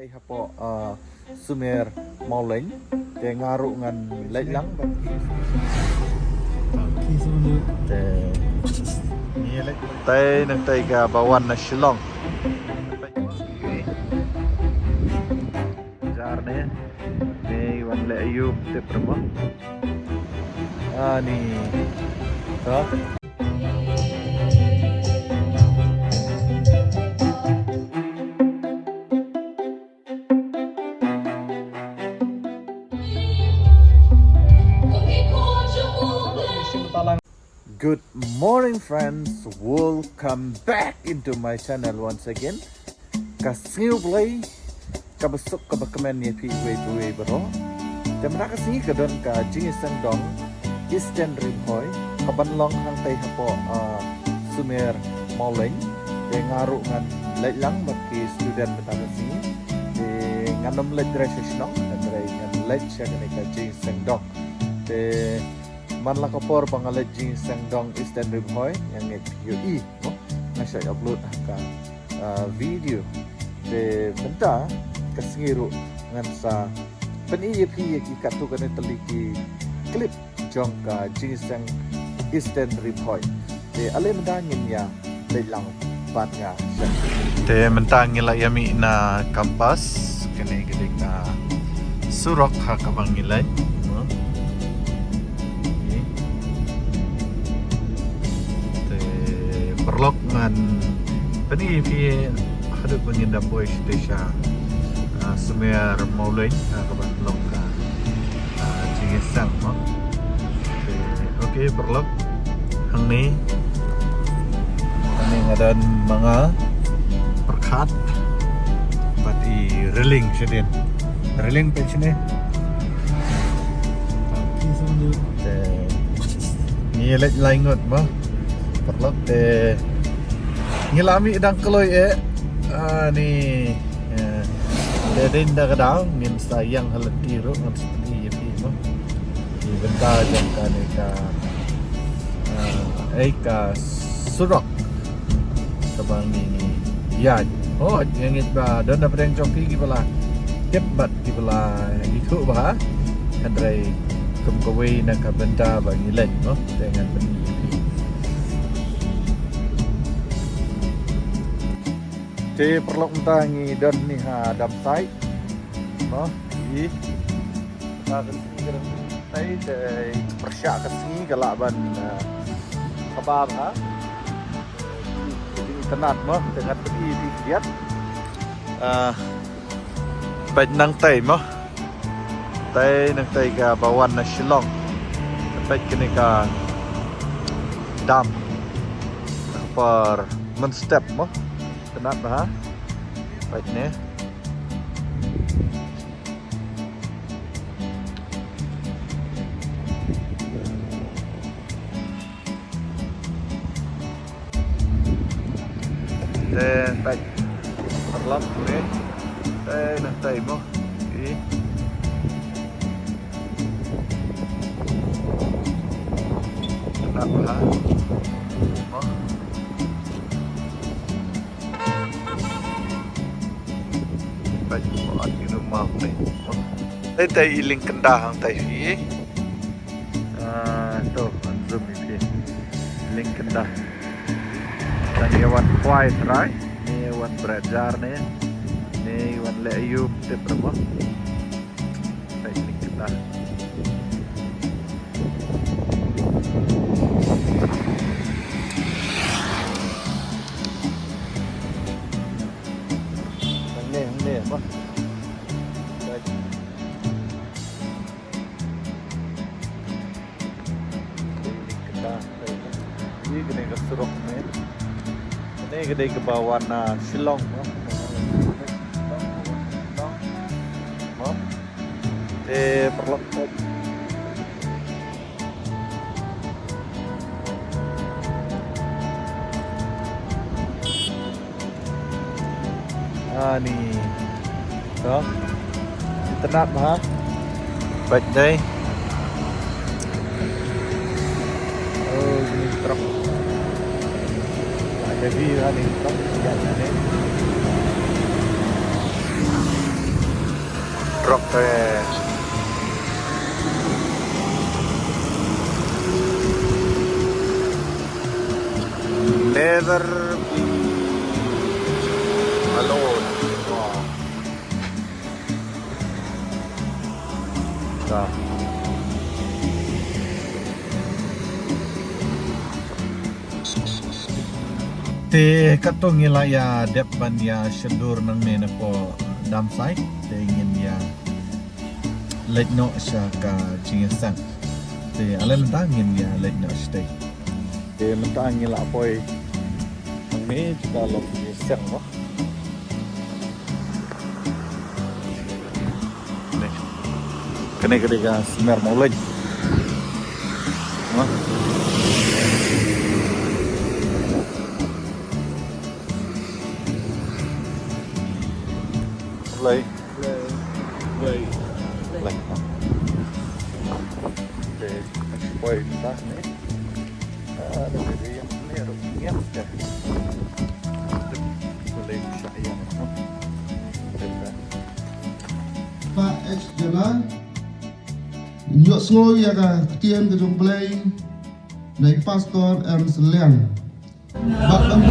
tay hapo Sumer Mauleng te ngaru ngan lek lang ba te ni lek tay nang tay ka bawan na Shillong jar ne wan le ayub te prama ni ha Good morning friends, welcome back into my channel once again. Kasih play kabesuk kabakaman ni PWW bro. Temra kasih kadon ka Jingisang Dong Eastern Rimhoy kabanlong hang tay hapo Sumer Mauleng te ngaru ngan lang maki student beta kasih te nganom registration nang ngan siya ka Jingisang Dong te man la kapor pangalan Jingisang Dong Eastern Rimhoy yang UI no na siya upload ka video de benta kasingiru ngan sa paniyapi ikatu kan teliki klip jong ka Jingisang Eastern Rimhoy de ale mendangin ya lelang bat nga siya de mentangin la yami na kampas kene gede ka surok ha kabangilay perlok ngan paniyapi hadap pengindah boy station Sumer Mauleng kabanlong ka Jingisang mo okay perlok hang ni ngadan mga perkat pati reling siya din reling pa siya ni ngilit laingot mo perlok te ngilami idang keloy ni dedin da kadang ngin sayang halatiro ng seperti yapi mo ibenta jang ka ka surok kabang ni yan ngit ba don dapat yang choki kibala kebat kibala itu ba andrai kumkaway na kabenta ba ngilen no dengan beni te perlu mentangi dan ni ha dam sai no i akan segera tai de persyak kesini galaban kebab ha di tenat mo dengan pergi di lihat baik nang tai mo tai nang tai ka bawan na Shillong baik kini ka dam per men step mo kenapa baik nih baik perlap nih nanti mo kenapa di rumah ni tay iling kendahang tay fi to zoom ini iling kendah dan yawan white right ni yawan berajar ni yawan le ayub te berapa tay iling kendah ni apa ini gede ke surok ni ini gede ke bawah na Shillong perlu ni đó internet hả baik đây ini truk ada view ini truk jalan ini rock never be alone. Wow. Nah. Te katong ila ya depan ya syadur nang nena po dam site te ingin ya let no siya ka jingasan te alam tangin ya let no stay te mentang ila poy nang me kita lok ni sek no kene kene ka smer mo lej no Lay. Oke, poin entah nih. Ada yang ini rupiah ya. Boleh saya. Pak X jalan. Nyok semua ya kan, ketian ke jomplay. Naik pastor Selian. Bakam.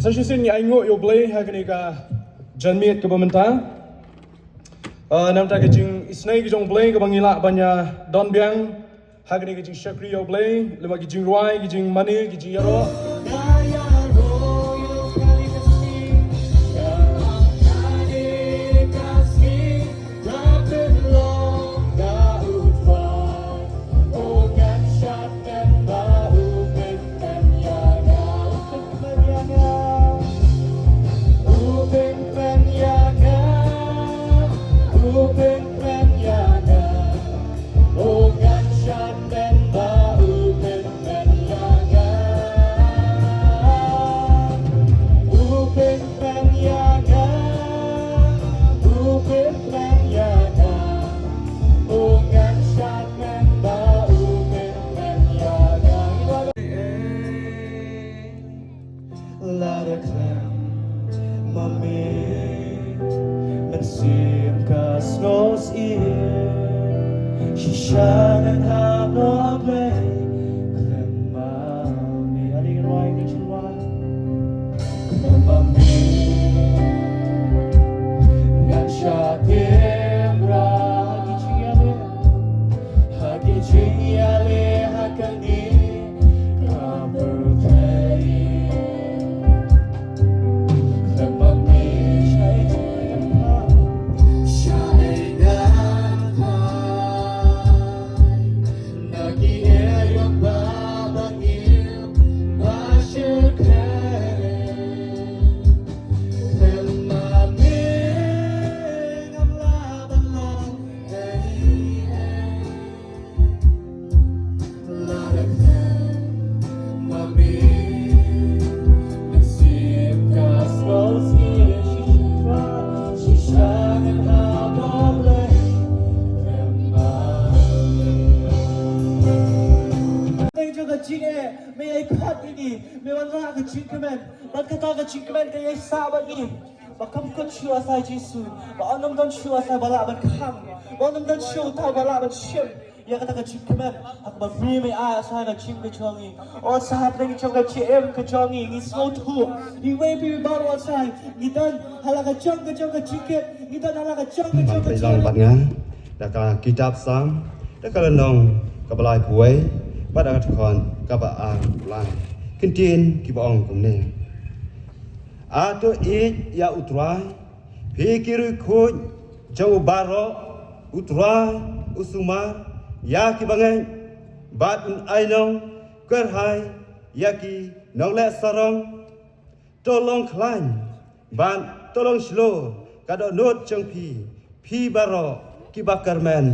Sashisin ni aingo yo blay hagani ka janmiet ke pementang. Nam ta ke jing isnai ke jong blay ke bangila banya don biang hagani ke jing shakri yo blay lema ke jing ruai ke jing mani ke jing yaro. Siyangan hanap lay Krema Mi aling roy ni chilwa Krema mi lagi memang nak kecikaman dan kata kecikaman kaya sahabat ni bakam kut shua sai Jesu ba onam dan shua sai balak ban kham ba onam dan shua ta balak ban shem ya kata kecikaman ak ba mi me a sai na chim ke chongi o sahabat ni chong ke chem ke chongi ni so tu ni we bi ba lo sai ni dan hala ke chong ke ciket ni dan hala ke chong ke Bạn lòng bạn ngán đã cả kitab sam đã cả lần nong cả balai buai bắt đã còn cả bà an lai kinh tiên kỳ bong cũng nè ato it ya utrai pikiru khoi jau baro utrai usumar ya ki bangai bat un ainong kerhai ya ki nong le sarong tolong klan ban tolong slow kada not chang pi baro ki bakarmen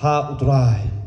ha utrai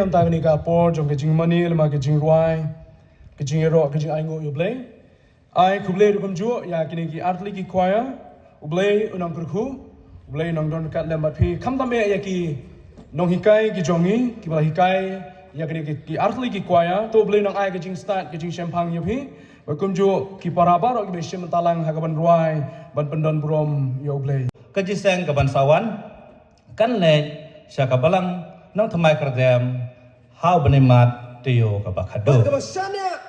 Nam tang ni ka por jong ke jing mani lama ke jing ruai ke jing ero ke jing aingo uble ai kuble rum ju ya kini ki artli ki choir uble unang kurku uble nong don kat lembat phi kham tam ya ki nong hikai ki jongi ki bala hikai ya kini ki artli ki choir to uble nong ai ke jing start ke jing champagne yu phi wa kum ju ki parabar ki be shem talang hagaban ruai ban pendon brom yo uble kejiseng ke bansawan kan le syaka balang nang thamai kerdem hau benemat tiyo ka bakado Kabasanya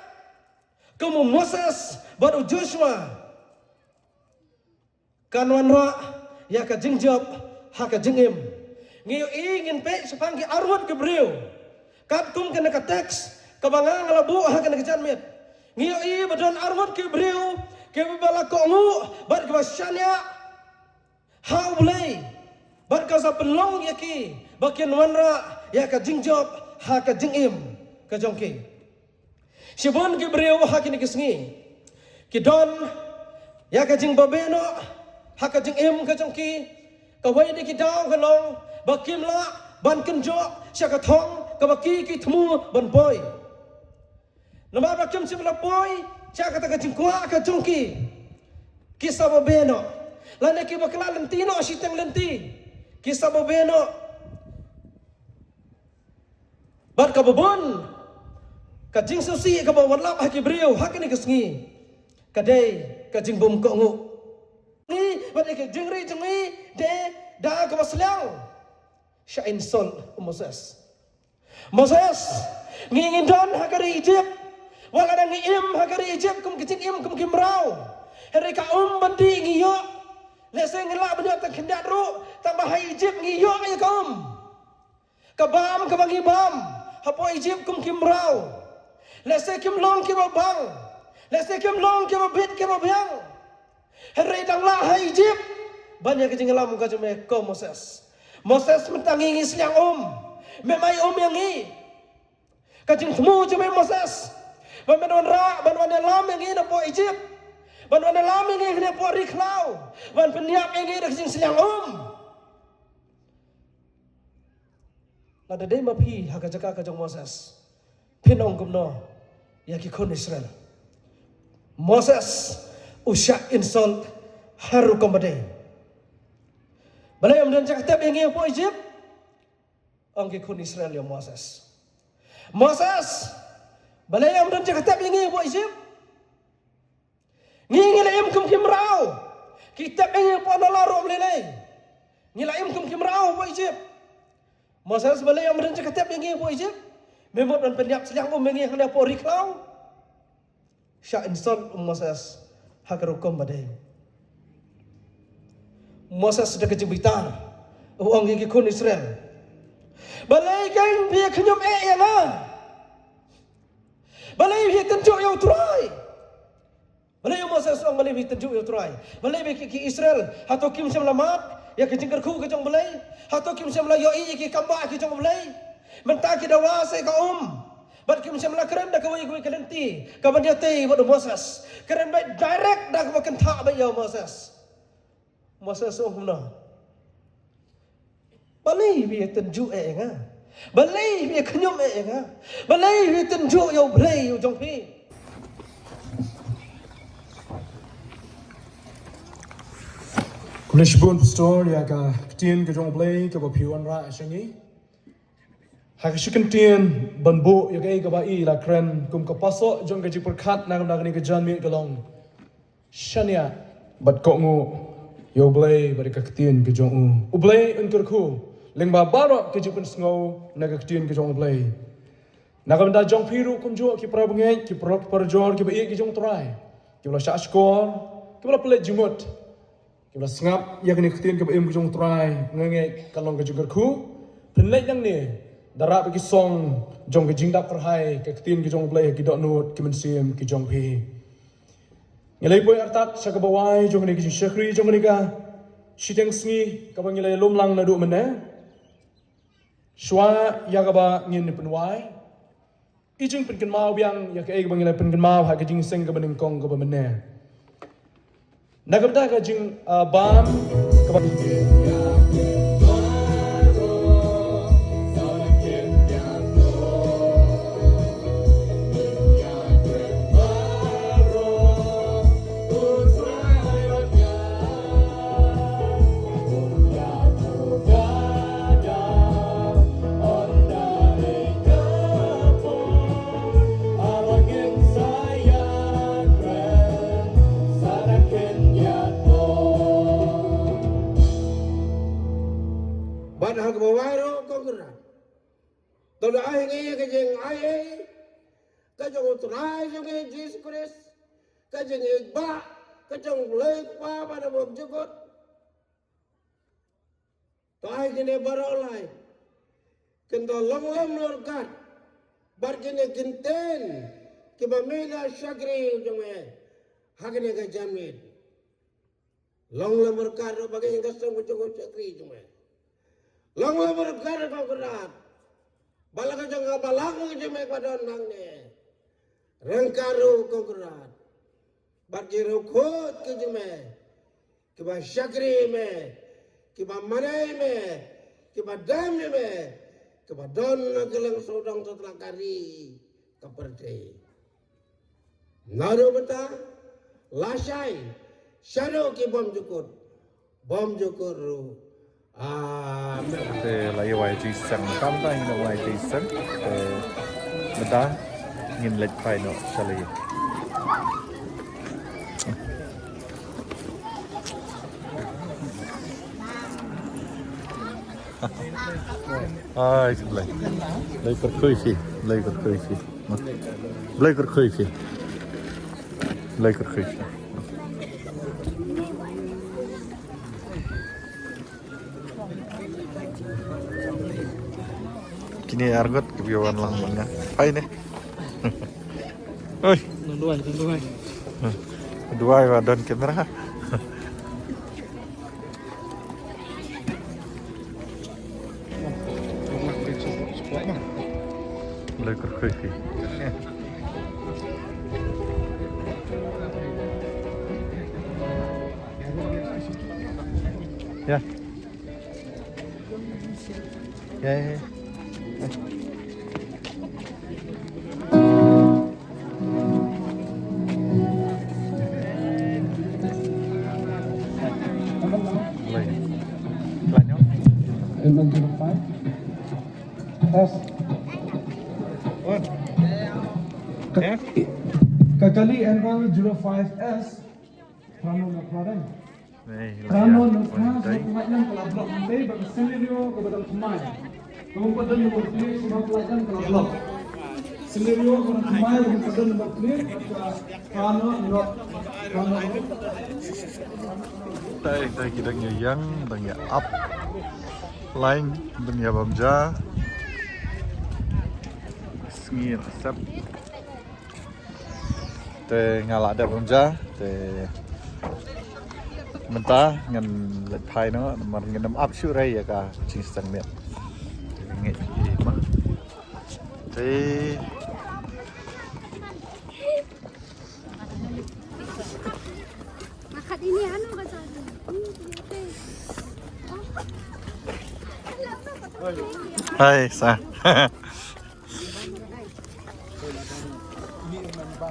kamu Moses baru Joshua kanwan ra ya ka jingjab ha ka jingim Ngayon ingin pe sepang ki arwat ke beliau. Kap tum kena ka teks kabangang labu ha kena kejan met. Ngayon i badan arwat ke beliau ke bala ko ngu bar ke basyanya ha boleh bar ka sa pelong ya ki bakian wanra ya ka jingjob ha ka jingim ka jongki. Sibon ke beliau ha kini kesngi. Ki don ya ka jing babeno ha ka jingim ka jongki. Kawai di ki daw ka long bakim la ban kenjo sya ka thong ka baki ki thmu ban boy. Nama bakim sibla boy sya ka ta ka jingkwa ka jongki. Kisah babeno lane ki bakla lentino siteng lenti. Kisah babeno bar ka babon ka jing susi ka bawan lap ha ki brio ha kini kesngi. Kadai ka jing bom ko ngu. Ni bar ka jing ri jing de da ka baslang. Syain sol Moses. Moses ngingin don ha kari Egypt. Wala na ngim ha kari Egypt kum kicing im kum kimrau. Hari ka bandi ngiyo. Lese ngelak banyak tak kendak ru tambah hai Egypt ngiyo ay kaum. Kabam kabangi bam. Hapo Egypt kum kimrau. Lese kim long kim bang. Lese kim long kim bit kim bang. Hari dang la hai Egypt. Banyak kecing ngelam ka jeme ko Moses. Moses mentangi ngi siang Memai yang ngi. Kacing temu jeme Moses. Banwan ra banwan lam yang ngi na po Egypt. Ban wana lami ngi kene po riklau. Ban peniap ngi dak sing siang Lada dei mapi ha ka jaka ka jong Moses. Pinong gumno ya ki kon Israel. Moses usyak insult haru komade. Balai amdan cakap ngi po Egypt. Ang ki kon Israel ya Moses. Moses balai amdan cakap ngi po Egypt. Ngingil kum kimrau. Kitab ini po nalaro melelai. Ngila kum kimrau po Egypt. Moses balai yang merenca kitab ini po Egypt. Memot dan pendiap seliang mengi hanya po riklau. Sya insol Moses hakarukom badai. Moses sudah kejembitan. Uang gigi kun Israel. Balai kan dia kenyum yang balai dia tenjuk yang turai. Balai Moses ang balai tenjuk yo try. Balai ki Israel hato kim sem lamat ya ke jengker ku ke jong balai. Hato kim sem la yo i ki kamba ki jong balai. Menta ki dawa se ka Bat kim sem la keren da kawai ku kalenti. Ka ban te bod Moses. Keren bai direct da ka makan tha bai yo Moses. Moses ong na. Balai bi tenjuk nga. Balai bi kenyom nga. Balai bi tenjuk yo balai yo jong pi. Kulishbun pastor ya ka tien ka jong blay ka bapiwan ra shangi. Ha ka shikan tien banbu ya ka ba I la kren kum ka paso jong ka ji perkat na ka ni ka jan mi ka long. Shania bat ko ngu yo blay ba ka tien ka jong u. Blay un kur ku leng ba baro ka ji pun sngo na ka tien ka jong blay. Na ka da jong piru kum jo ki pra bngai ki pro par jor ki ba I ki jong trai. Ki la sha skor ki la plet jumut. Kita sengap ya kini ketin ke im kejong try ngenge kalong ke jugar ku penlek yang ni darap bagi song jong ke jingdak perhai ke ketin kejong play ke dok nut ke mensim ke jong pi ngelai boy artat sa kabawai jong ni ke syekri jong ni ka siteng sngi ka bang ngelai lumlang na du mena shwa ya ka ba ngin ni penwai ijing penken mau biang ya ke bang ngelai penken mau ha ke jing seng ka baning kong ka ba mena Nagabda ka jing bam Hag bawairo kongkura. Tolo ay ngi ka jeng ay ka jong utray jong Jesus Christ ka jeng ba ka jong lay pa ba na mo jugot. Toh kini barolai. Kendo long lorkat. Bar kini kinten. Kiba mela syakri ujungnya. Hakini ke jamit. Long lorkat bagi yang kasang ujung syakri ujungnya. Long lorkat kau kerat. Balak ujung balak ujungnya pada nang ni. Rengkaru kau kerat. Bar kini rukut ujungnya. Kiba syakri me. Kiba manai me, kiba dam me, kiba don kelang sodang setelah kari kepercayaan. Naru beta, lasai, shadow ki bom jukur ru. Amen. Te lai wai ji sang kam ta hin wai ji sang. Te mata ngin lek pai no sali. Ai lấy cột khơi phi lấy cột khơi phi lấy cột khơi phi lấy cột khơi phi kini argot kebiawan lang mga ay ne oi dua wa don kamera Leuker koffie. Ja. Ja. Kakali Enron 05S Rano Naklaran. Nih, Rano Naklas pelajaran kalau blok nanti bagi scenario kepada pemain. Kemudian nomor klik semua pelajaran kalau blok. Scenario kepada pemain kemudian nomor klik Rano not Rano. Tay kita yang tengah up line tengah bamja. Ngir sep. Te ngala ada bamja te mentah ngan lek pai no mar ngan up shu rai ya ka ching sang met nge ma te Makat ini anu kata hai sa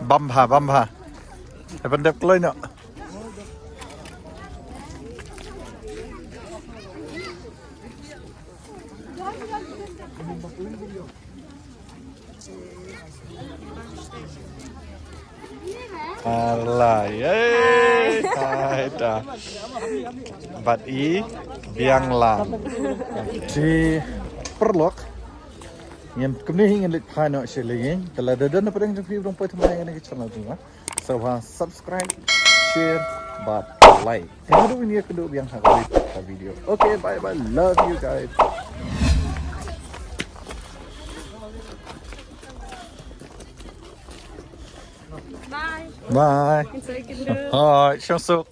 băm hà hay vẫn đẹp lên nữa hai ta bat i biang lam di perlok yang kemih ingin lihat panel sharing kalau ada dan apa yang jadi orang pertama yang ini channel juga so subscribe share but like yang ini kedua yang harus video okay bye love you guys bye bye hai 相熟